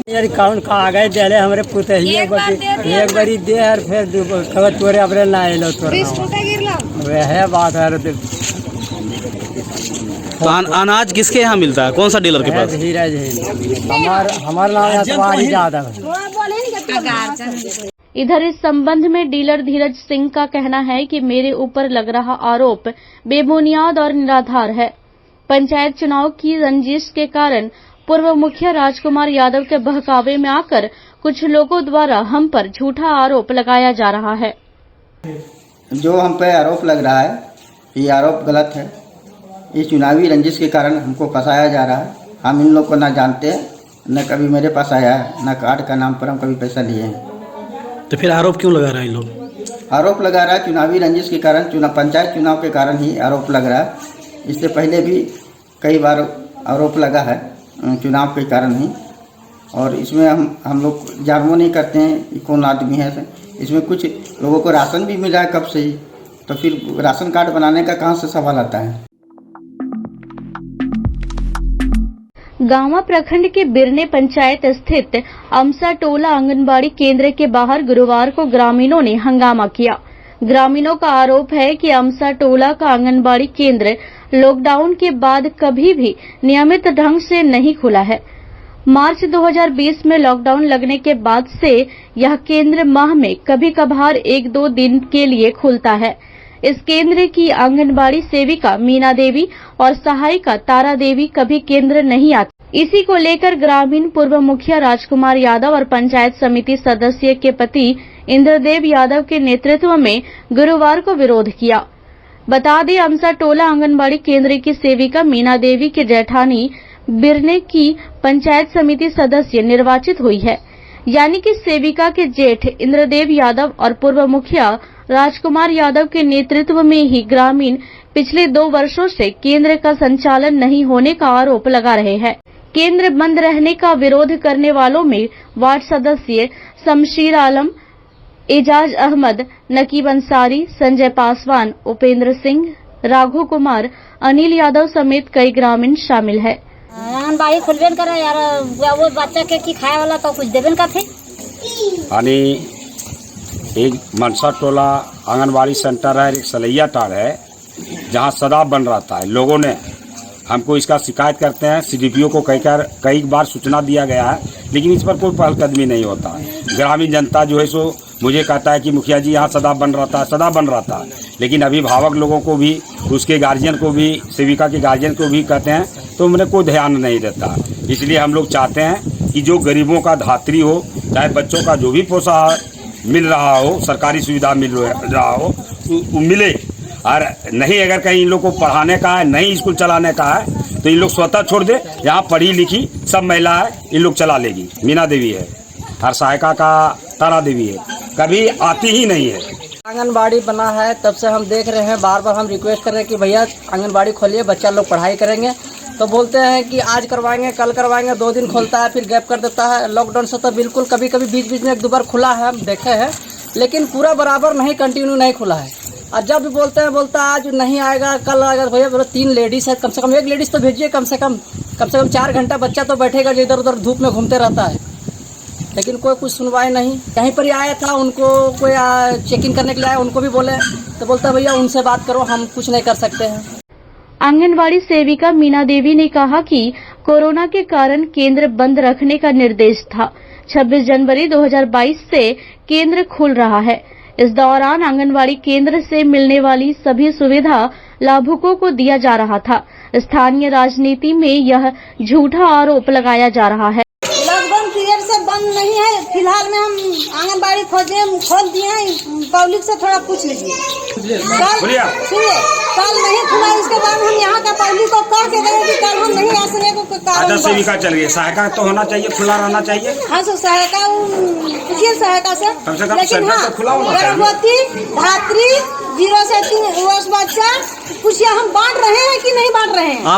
यार काउंट का आ गए दे हमरे पुते एक बारी दे और फिर खबर तोरे अपने ना आइलो तोरे वे है बात है। तो अनाज किसके यहाँ मिलता है? कौन सा डीलर के पास? धीरज है हमारा नाम अतवार ज्यादा है। इधर इस संबंध में डीलर धीरज सिंह का कहना है कि मेरे ऊपर लग रहा आरोप बेबुनियाद और निराधार है। पंचायत चुनाव की रंजिश के कारण पूर्व मुखिया राजकुमार यादव के बहकावे में आकर कुछ लोगों द्वारा हम पर झूठा आरोप लगाया जा रहा है। जो हम पे आरोप लग रहा है ये आरोप गलत है। इस चुनावी रंजिश के कारण हमको फंसाया जा रहा है। हम इन लोग को ना जानते हैं, न कभी मेरे पास आया है, न कार्ड का नाम पर हम कभी पैसा लिए हैं। तो फिर आरोप क्यों लगा रहे हैं इन लोग? आरोप लगा रहा है चुनावी रंजिश के कारण, पंचायत चुनाव के कारण ही आरोप लग रहा है। इससे पहले भी कई बार आरोप लगा है चुनाव के कारण ही। और इसमें हम लोग जानबूझ नहीं करते हैं कौन आदमी है। इसमें कुछ लोगों को राशन भी मिला है कब से ही, तो फिर राशन कार्ड बनाने का कहाँ से सवाल आता है? गांवा प्रखंड के बिरने पंचायत स्थित अमसा टोला आंगनबाड़ी केंद्र के बाहर गुरुवार को ग्रामीणों ने हंगामा किया। ग्रामीणों का आरोप है कि अमसा टोला का आंगनबाड़ी केंद्र लॉकडाउन के बाद कभी भी नियमित ढंग से नहीं खुला है। मार्च 2020 में लॉकडाउन लगने के बाद से यह केंद्र माह में कभी कभार 1-2 दिन के लिए खुलता है। इस केंद्र की आंगनबाड़ी सेविका मीना देवी और सहायिका तारा देवी कभी केंद्र नहीं आती। इसी को लेकर ग्रामीण पूर्व मुखिया राजकुमार यादव और पंचायत समिति सदस्य के पति इंद्रदेव यादव के नेतृत्व में गुरुवार को विरोध किया। बता दें, अमसा टोला आंगनबाड़ी केंद्र की सेविका मीना देवी के जेठानी बिरने की पंचायत समिति सदस्य निर्वाचित हुई है। यानी कि सेविका के जेठ इंद्रदेव यादव और पूर्व मुखिया राजकुमार यादव के नेतृत्व में ही ग्रामीण पिछले 2 वर्षों से केंद्र का संचालन नहीं होने का आरोप लगा रहे हैं। केंद्र बंद रहने का विरोध करने वालों में वार्ड सदस्य शमशीर आलम, एजाज अहमद, नकीब अंसारी, संजय पासवान, उपेंद्र सिंह, राघव कुमार, अनिल यादव समेत कई ग्रामीण शामिल है। आंगनबाड़ी खुलबे करे यार, वो बच्चा के खाए वाला तो कुछ देबे का थे। एक मनसा टोला आंगनबाड़ी सेंटर है, सलैया टार है, जहां सदा बन रहता है। लोगों ने हमको इसका शिकायत करते हैं, सीडीपीओ को कई बार सूचना दिया गया है, लेकिन इस पर कोई पहलकदमी नहीं होता। ग्रामीण जनता जो है सो मुझे कहता है कि मुखिया जी यहाँ सदा बन रहता है, लेकिन अभिभावक लोगों को भी, उसके गार्जियन को भी, सेविका के गार्जियन को भी कहते हैं तो उन्हें कोई ध्यान नहीं देता। इसलिए हम लोग चाहते हैं कि जो गरीबों का धात्री हो, चाहे बच्चों का जो भी पोषाहार मिल रहा हो, सरकारी सुविधा मिल रहा हो, वो मिले। और नहीं अगर कहीं इन लोग को पढ़ाने का है, नहीं स्कूल चलाने का है, तो इन लोग स्वतः छोड़ दे। यहाँ पढ़ी लिखी सब महिला है, इन लोग चला लेगी। मीना देवी है, हर सहायिका का तारा देवी है, कभी आती ही नहीं है। आंगनबाड़ी बना है तब से हम देख रहे हैं, बार बार हम रिक्वेस्ट कर रहे हैं कि भैया आंगनबाड़ी खोलिए, बच्चा लोग पढ़ाई करेंगे। तो बोलते हैं कि आज करवाएंगे, कल करवाएंगे, 2 दिन खोलता है फिर गैप कर देता है। लॉकडाउन से तो बिल्कुल कभी कभी बीच बीच में 1-2 बार खुला है, हम देखे हैं, लेकिन पूरा बराबर नहीं, कंटिन्यू नहीं खुला है। और जब भी बोलते हैं, बोलता आज नहीं आएगा, कल आएगा। भैया बोलो 3 लेडीज़ है, कम से कम 1 लेडीज़ तो भेजिए, कम से कम 4 घंटा बच्चा तो बैठेगा जो इधर उधर धूप में घूमते रहता है। लेकिन कोई कुछ सुनवाई नहीं। कहीं पर ही आया था, उनको कोई चेकिंग करने के लिए आया, उनको भी बोले तो बोलता भैया उनसे बात करो, हम कुछ नहीं कर सकते हैं। आंगनवाड़ी सेविका मीना देवी ने कहा कि कोरोना के कारण केंद्र बंद रखने का निर्देश था। 26 जनवरी 2022 से केंद्र खुल रहा है। इस दौरान आंगनवाड़ी केंद्र से मिलने वाली सभी सुविधा लाभुकों को दिया जा रहा था। स्थानीय राजनीति में यह झूठा आरोप लगाया जा रहा है। लॉकडाउन पीरियड से बंद नहीं है, फिलहाल में हम आंगनबाड़ी खोल दिए हैं। पब्लिक से थोड़ा पूछ लीजिए। कल नहीं खुला, इसके बाद हम यहाँ का पब्लिक को कह के देंगे कि कल हम नहीं आ सके तो कारण सेविका चल रही है, सहायिका तो होना चाहिए, खुला रहना चाहिए। हाँ सो सहायिका पूछिए सहायिका से, लेकिन हाँ गर्भवती धात्री 0 से 3 वर्ष बच्चा पूछिए, हम बांट रहे हैं कि नहीं बांट रहे हैं।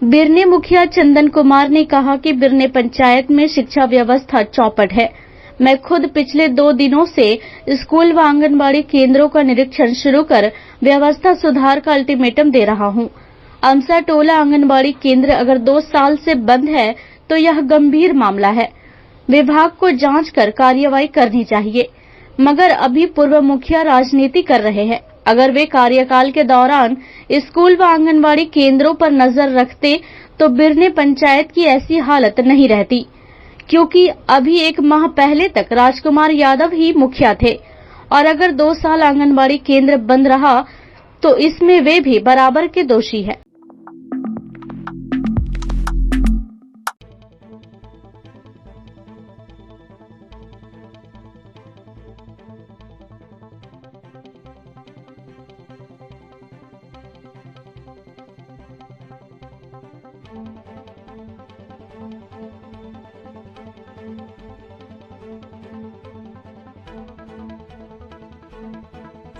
बिरने मुखिया चंदन कुमार ने कहा कि बिरने पंचायत में शिक्षा व्यवस्था चौपट है। मैं खुद पिछले 2 दिनों से स्कूल व आंगनबाड़ी केंद्रों का निरीक्षण शुरू कर व्यवस्था सुधार का अल्टीमेटम दे रहा हूं। अमसा टोला आंगनबाड़ी केंद्र अगर 2 साल से बंद है तो यह गंभीर मामला है। विभाग को जांच कर कार्रवाई करनी चाहिए, मगर अभी पूर्व मुखिया राजनीति कर रहे हैं। अगर वे कार्यकाल के दौरान स्कूल व आंगनबाड़ी केंद्रों पर नजर रखते तो बिरने पंचायत की ऐसी हालत नहीं रहती, क्योंकि अभी 1 माह पहले तक राजकुमार यादव ही मुखिया थे और अगर 2 साल आंगनबाड़ी केंद्र बंद रहा तो इसमें वे भी बराबर के दोषी है।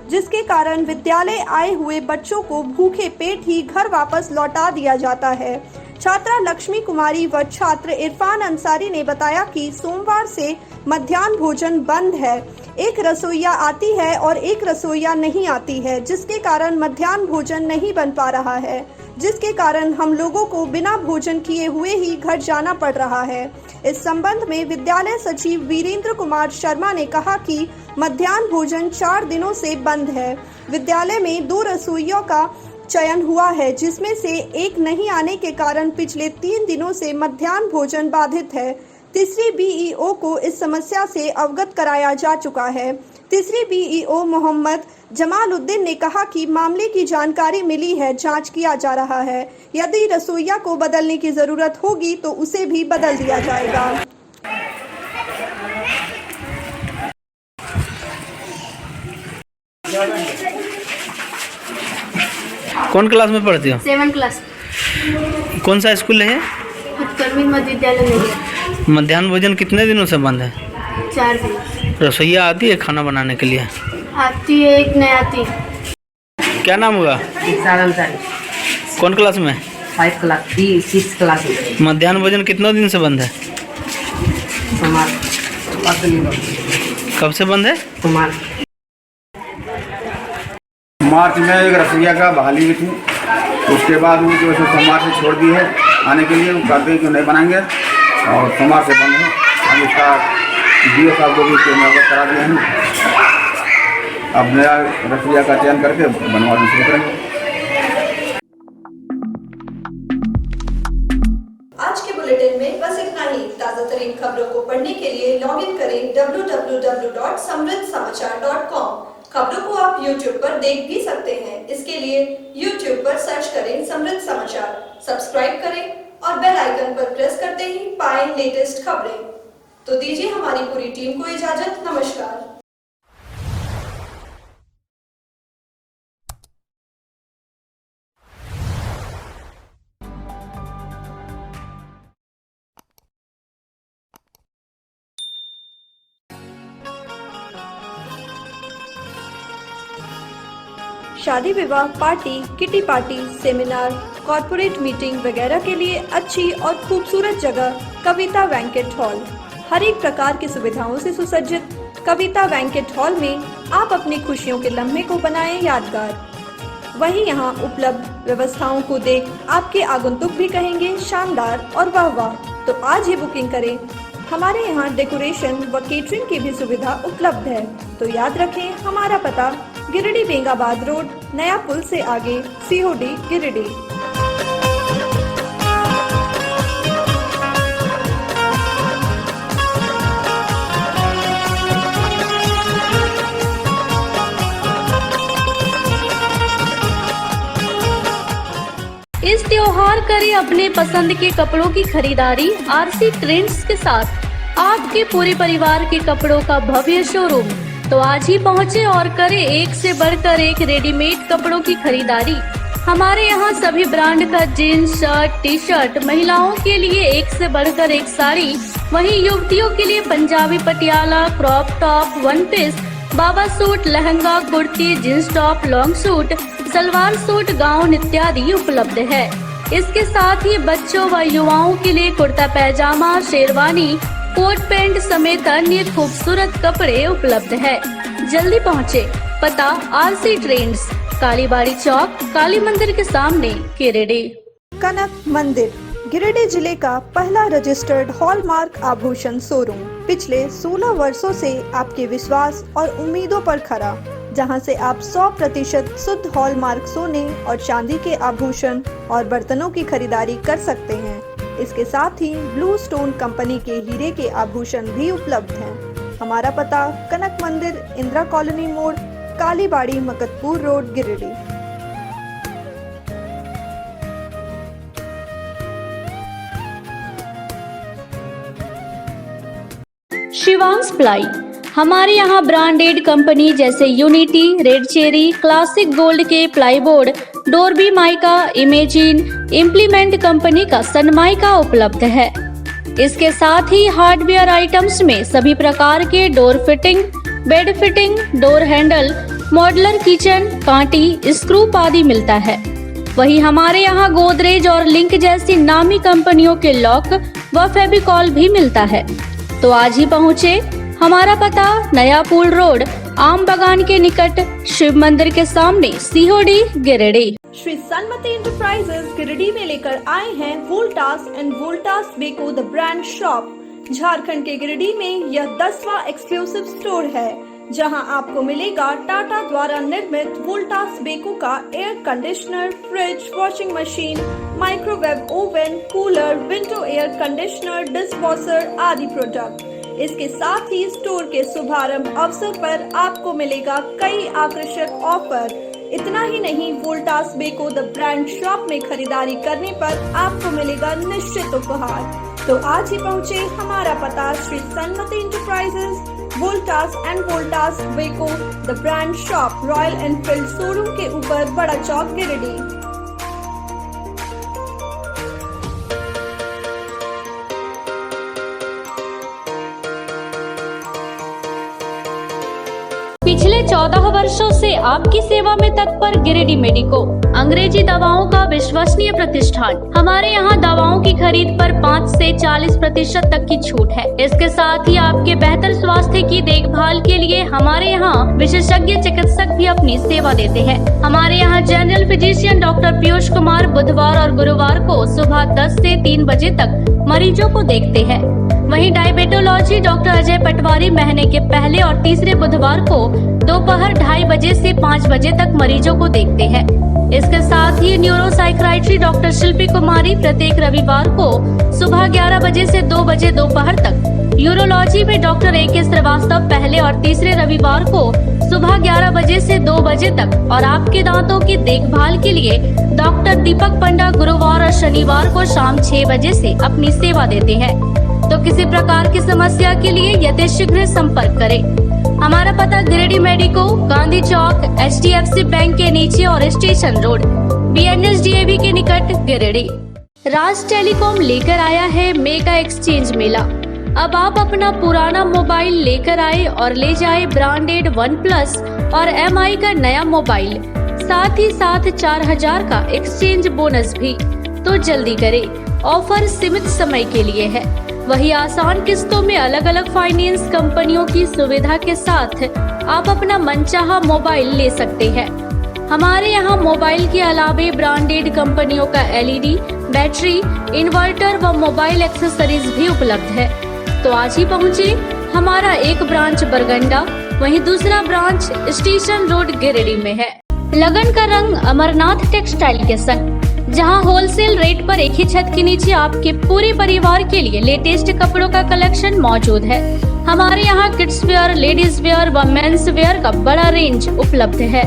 जिसके कारण विद्यालय आए हुए बच्चों को भूखे पेट ही घर वापस लौटा दिया जाता है। छात्रा लक्ष्मी कुमारी व छात्र इरफान अंसारी ने बताया कि सोमवार से मध्याह्न भोजन बंद है। एक रसोइया आती है और एक रसोइया नहीं आती है, जिसके कारण मध्याह्न भोजन नहीं बन पा रहा है, जिसके कारण हम लोगों को बिना भोजन किए हुए ही घर जाना पड़ रहा है। इस संबंध में विद्यालय सचिव वीरेंद्र कुमार शर्मा ने कहा कि मध्याह्न भोजन 4 दिनों से बंद है। विद्यालय में 2 रसोइयों का चयन हुआ है, जिसमें से एक नहीं आने के कारण पिछले 3 दिनों से मध्याह्न भोजन बाधित है। तीसरी बीईओ को इस समस्या से अवगत कराया जा चुका है। तीसरी बीईओ मोहम्मद जमालुद्दीन ने कहा कि मामले की जानकारी मिली है, जांच किया जा रहा है। यदि रसोइया को बदलने की जरूरत होगी तो उसे भी बदल दिया जाएगा। कौन क्लास में पढ़ती हो? 7 क्लास। कौन सा स्कूल है? उत्कर्मिक मध्य विद्यालय में। मध्याह्न भोजन कितने दिनों से बंद है? 4 दिन। रसोइया आती है खाना बनाने के लिए? आती है, एक नहीं आती। क्या नाम होगा? कौन क्लास में? 5 क्लास, 6 क्लास। मध्याह्न भोजन कितने दिन से बंद है? कब से बंद है? मार्च में एक रसोइया का बहाली हुई थी, उसके बाद वो जो है सोमवार से छोड़ दी है आने के लिए। वो कहते हैं कि नहीं बनाएंगे और सोमवार से बंद है। अब इसका डीओ साहब को भी अवगत करा दिया है। अब नया रसोइया का चयन करके बनवाना शुरू करेंगे। आज के बुलेटिन में बस इतना ही। ताजा तरीन खबरों को पढ़ने के लिए लॉग इन करें www.samriddhsamachar.com। खबरों को आप YouTube पर देख भी सकते हैं। इसके लिए YouTube पर सर्च करें समृद्ध समाचार, सब्सक्राइब करें और बेल आइकन पर प्रेस करते ही पाएं लेटेस्ट खबरें। तो दीजिए हमारी पूरी टीम को इजाजत। नमस्कार। शादी विवाह, party, kitty party, seminar, corporate meeting वगैरह के लिए अच्छी और खूबसूरत जगह कविता बैंकेट हॉल। हर एक प्रकार की सुविधाओं से सुसज्जित कविता बैंकेट हॉल में आप अपनी खुशियों के लम्हे को बनाएं यादगार। वहीं यहाँ उपलब्ध व्यवस्थाओं को देख आपके आगंतुक भी कहेंगे शानदार और वाह वाह। तो आज ही बुकिंग करें। हमारे यहाँ डेकोरेशन व केटरिंग की भी सुविधा उपलब्ध है। तो याद रखें हमारा पता गिरिडीह बेंगाबाद रोड, नया पुल से आगे, सीओडी गिरिडीह। इस त्योहार करें अपने पसंद के कपड़ों की खरीदारी आरसी ट्रेंड्स के साथ। आपके पूरे परिवार के कपड़ों का भव्य शोरूम। तो आज ही पहुँचे और करें एक से बढ़कर एक रेडीमेड कपड़ों की खरीदारी। हमारे यहाँ सभी ब्रांड का जीन्स, शर्ट, टी शर्ट, महिलाओं के लिए एक से बढ़कर एक साड़ी, वहीं युवतियों के लिए Punjabi Patiala, crop top, one piece, baba suit, lehenga, kurti, jeans top, long suit, salwar suit, gown इत्यादि उपलब्ध है। इसके साथ ही बच्चों व युवाओं के लिए कुर्ता पैजामा, शेरवानी, कोट पैंट समेत अन्य खूबसूरत कपड़े उपलब्ध है। जल्दी पहुँचे। पता आरसी ट्रेंड्स, कालीबाड़ी चौक, काली मंदिर के सामने, गिरिडीह। कनक मंदिर गिरिडीह जिले का पहला रजिस्टर्ड हॉलमार्क आभूषण शोरूम। पिछले 16 वर्षों से आपके विश्वास और उम्मीदों पर खरा, जहां से आप 100% शुद्ध हॉलमार्क सोने और चांदी के आभूषण और बर्तनों की खरीदारी कर सकते हैं। इसके साथ ही ब्लू स्टोन कंपनी के हीरे के आभूषण भी उपलब्ध हैं। हमारा पता कनक मंदिर, इंदिरा कॉलोनी मोड़, कालीबाड़ी, मकतपुर रोड, गिरिडीह। शिवांश प्लाई। हमारे यहाँ ब्रांडेड कंपनी जैसे unity, red cherry, classic gold के प्लाईबोर्ड, डोरबी माइका, इमेजिन, इम्प्लीमेंट कंपनी का सनमाइका उपलब्ध है। इसके साथ ही हार्डवेयर आइटम्स में सभी प्रकार के door fitting, bed fitting, door handle, modular kitchen, Kanti, screw आदि मिलता है। वहीं हमारे यहाँ गोदरेज और लिंक जैसी नामी कंपनियों के लॉक व फेविकॉल भी मिलता है। तो आज ही पहुँचे। हमारा पता नया पुल रोड, आम बागान के निकट, शिव मंदिर के सामने, सीओडी गिरिडीह। श्री सन्मति एंटरप्राइजेज गिरिडीह में लेकर आए हैं Voltas and Voltas Beko the brand shop. Jharkhand के गिरिडीह में यह 10वां एक्सक्लूसिव स्टोर है, जहां आपको मिलेगा टाटा द्वारा निर्मित वोल्टास बेको का air conditioner, fridge, washing machine, microwave oven, cooler, window air conditioner, dishwasher आदि प्रोडक्ट। इसके साथ ही स्टोर के शुभारंभ अवसर पर आपको मिलेगा कई आकर्षक ऑफर। इतना ही नहीं, Voltas Beko the brand shop में खरीदारी करने पर आपको मिलेगा निश्चित उपहार। तो आज ही पहुँचे। हमारा पता Shri Sanmati enterprises, Voltas and Voltas Beko the brand shop, Royal Enfield showroom के ऊपर, बड़ा चौक, गिरिडीह। पिछले 14 वर्षों से आपकी सेवा में तत्पर गिरिडीह मेडिको, अंग्रेजी दवाओं का विश्वसनीय प्रतिष्ठान। हमारे यहाँ दवाओं की खरीद पर 5 से 40% तक की छूट है। इसके साथ ही आपके बेहतर स्वास्थ्य की देखभाल के लिए हमारे यहाँ विशेषज्ञ चिकित्सक भी अपनी सेवा देते हैं। हमारे यहाँ general physician doctor Piyush Kumar बुधवार और गुरुवार को सुबह 10 से 3 बजे तक मरीजों को देखते हैं। वहीं डायबिटोलॉजी डॉक्टर अजय पटवारी महीने के पहले और तीसरे बुधवार को दोपहर 2:30 बजे से 5 बजे तक मरीजों को देखते हैं। इसके साथ ही न्यूरोसाइकियाट्री डॉक्टर शिल्पी कुमारी प्रत्येक रविवार को सुबह 11 बजे से 2 बजे दोपहर तक। यूरोलॉजी में डॉक्टर AK श्रीवास्तव पहले और तीसरे रविवार को सुबह 11 बजे से 2 बजे तक। और आपके दांतों की देखभाल के लिए डॉक्टर दीपक पंडा गुरुवार और शनिवार को शाम 6 बजे से अपनी सेवा देते हैं। तो किसी प्रकार की समस्या के लिए यथेशीघ्र संपर्क करें। हमारा पता गिरिडीह मेडिको, गांधी चौक, HDFC बैंक के नीचे और स्टेशन रोड, BNSDAV के निकट, गिरिडीह। राज टेलीकॉम लेकर आया है मेगा एक्सचेंज मेला। अब आप अपना पुराना मोबाइल लेकर आए और ले जाए ब्रांडेड OnePlus और MI का नया मोबाइल। साथ ही साथ 4000 का एक्सचेंज बोनस भी। तो जल्दी करें, ऑफर सीमित समय के लिए है। वही आसान किस्तों में अलग अलग फाइनेंस कंपनियों की सुविधा के साथ आप अपना मनचाहा मोबाइल ले सकते हैं। हमारे यहाँ मोबाइल के अलावे ब्रांडेड कंपनियों का LED, बैटरी, इन्वर्टर व मोबाइल एक्सेसरीज भी उपलब्ध है। तो आज ही पहुँचे। हमारा एक ब्रांच बरगंडा, वहीं दूसरा ब्रांच स्टेशन रोड गिरिडीह में है। लगन का रंग अमरनाथ टेक्सटाइल के संग, जहां होलसेल रेट पर एक ही छत के नीचे आपके पूरे परिवार के लिए लेटेस्ट कपड़ों का कलेक्शन मौजूद है। हमारे यहाँ किड्स वेयर, लेडीज वेयर व मेंस वेयर का बड़ा रेंज उपलब्ध है,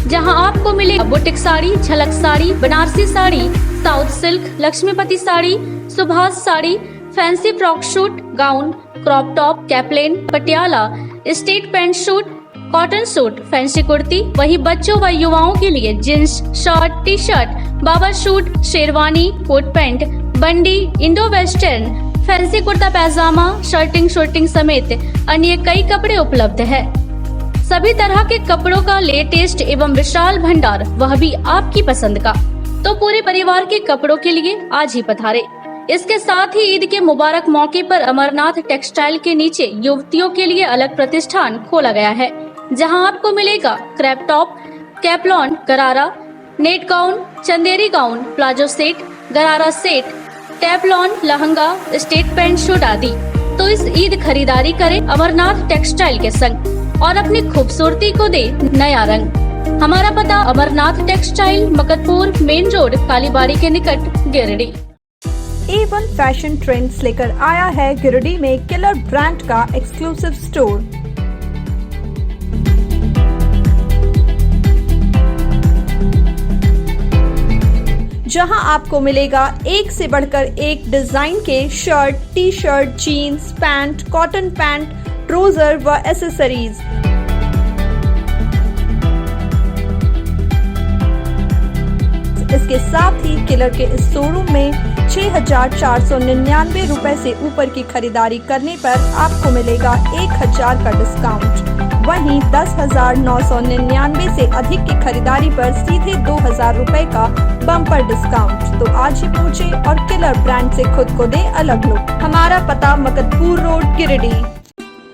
जहां आपको मिलेगा boutique sari, Jhalak sari, Banarasi sari, south silk, Lakshmipati sari, Subhash sari, fancy frock suit, gown, crop top, कैपलेन, Patiala, state pant suit, cotton suit, fancy kurti. वही बच्चों व युवाओं के लिए jeans, shirt, T shirt, baba suit, sherwani, coat pant, बंडी, Indo western, fancy kurta pyjama, shirting समेत अन्य कई कपड़े उपलब्ध है। सभी तरह के कपड़ों का लेटेस्ट एवं विशाल भंडार, वह भी आपकी पसंद का। तो पूरे परिवार के कपड़ों के लिए आज ही पधारे। इसके साथ ही ईद के मुबारक मौके पर अमरनाथ टेक्सटाइल के नीचे युवतियों के लिए अलग प्रतिष्ठान खोला गया है, जहां आपको मिलेगा क्रैप टॉप, कैपलॉन, gharara, net gown, Chanderi gown, palazzo set, gharara set, टैपलॉन, लहंगा, स्टेट पैंट शूट आदि। तो इस ईद खरीदारी करें अमरनाथ टेक्सटाइल के संग और अपनी खूबसूरती को दे नया रंग। हमारा पता Amarnath textile, Maktapur main road, Kalibari के निकट, गिरिडीह। A1 फैशन ट्रेंड्स लेकर आया है गिरिडीह में किलर ब्रांड का एक्सक्लूसिव स्टोर। जहां आपको मिलेगा एक से बढ़कर एक डिजाइन के shirt, T shirt, jeans, pant, cotton pant, trouser व एसेसरीज। इसके साथ ही किलर के इस शोरूम में 6,499 रुपए से ऊपर की खरीदारी करने पर आपको मिलेगा 1,000 का डिस्काउंट। वहीं 10,999 से अधिक की खरीदारी पर सीधे 2,000 रुपए का बम्पर डिस्काउंट। तो आज ही पहुंचे और किलर ब्रांड से खुद को दे अलग लुक। हमारा पता मकतपुर रोड, गिरिडीह।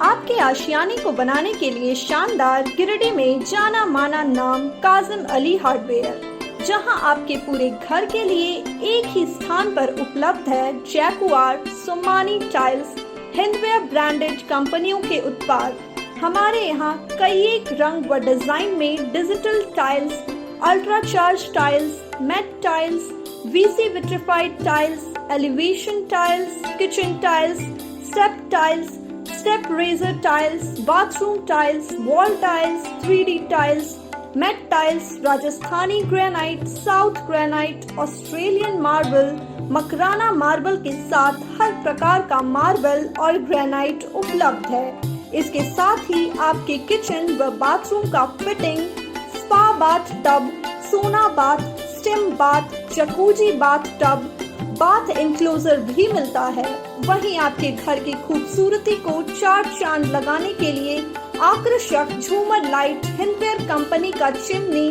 आपके आशियाने को बनाने के लिए शानदार गिरिडीह में जाना माना नाम काजिम अली हार्डवेयर, जहां आपके पूरे घर के लिए एक ही स्थान पर उपलब्ध है जैकुआर, सोमानी टाइल्स, हिंदवेयर ब्रांडेड कंपनियों के उत्पाद। हमारे यहाँ कई एक रंग व डिजाइन में digital tiles, ultra charge tiles, matt tiles, VC vitrified tiles, elevation tiles, kitchen tiles, step riser tiles, bathroom tiles, wall tiles, 3D tiles, matt tiles, Rajasthani granite, south granite, Australian marble, Makrana marble के साथ हर प्रकार का marble और granite उपलब्ध है। इसके साथ ही आपके किचन व बाथरूम का फिटिंग, स्पा बाथ टब, सोना bath, steam bath, jacuzzi bath tub, bath enclosure भी मिलता है। वहीं आपके घर की खूबसूरती को चार चांद लगाने के लिए आकर्षक झूमर लाइट, हिंदवेयर कंपनी का chimney,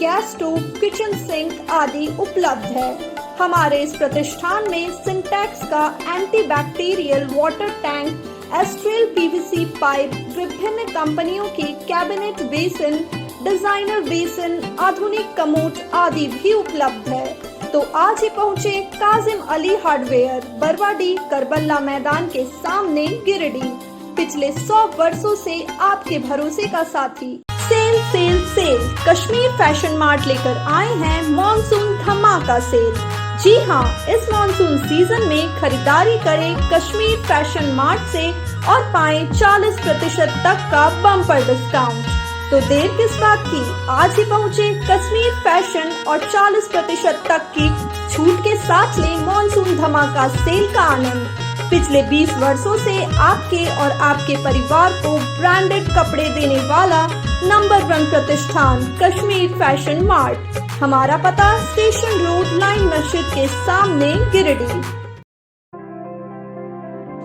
gas stove, kitchen sink आदि उपलब्ध है। हमारे इस प्रतिष्ठान में सिंटेक्स का antibacterial water tank, Astral PVC pipe, विभिन्न कंपनियों के कैबिनेट बेसिन, डिजाइनर बेसिन, आधुनिक कमोड आदि भी उपलब्ध है। तो आज ही पहुँचे काजिम अली हार्डवेयर, बरवाडी करबला मैदान के सामने, गिरिडीह। पिछले 100 वर्षों से आपके भरोसे का साथी। Sale sale sale Kashmir fashion mart लेकर आए हैं मॉनसून धमाका सेल। जी हाँ, इस मॉनसून सीजन में खरीदारी करें कश्मीर फैशन मार्ट से और पाएं 40% तक का बम्पर डिस्काउंट। तो देर किस बात की, आज ही पहुँचे कश्मीर फैशन और 40% तक की छूट के साथ लें मॉनसून धमाका सेल का आनंद। पिछले 20 वर्षों से आपके और आपके परिवार को ब्रांडेड कपड़े देने वाला नंबर 1 प्रतिष्ठान कश्मीर फैशन मार्ट। हमारा पता स्टेशन रोड, लाइन मस्जिद के सामने, गिरिडीह।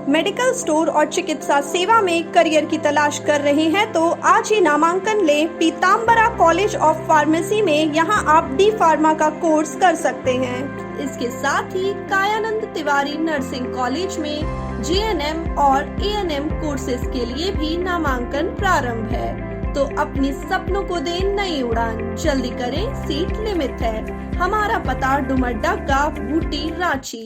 मेडिकल स्टोर और चिकित्सा सेवा में करियर की तलाश कर रहे हैं तो आज ही नामांकन लें। पीताम्बरा कॉलेज ऑफ फार्मेसी में यहां आप डी फार्मा का कोर्स कर सकते हैं। इसके साथ ही कायानंद तिवारी नर्सिंग कॉलेज में जीएनएम और एएनएम कोर्सेज के लिए भी नामांकन प्रारंभ है। तो अपने सपनों को दें नई उड़ान, जल्दी करें, सीट लिमिट है। हमारा पता डुमरडा का बूटी रांची।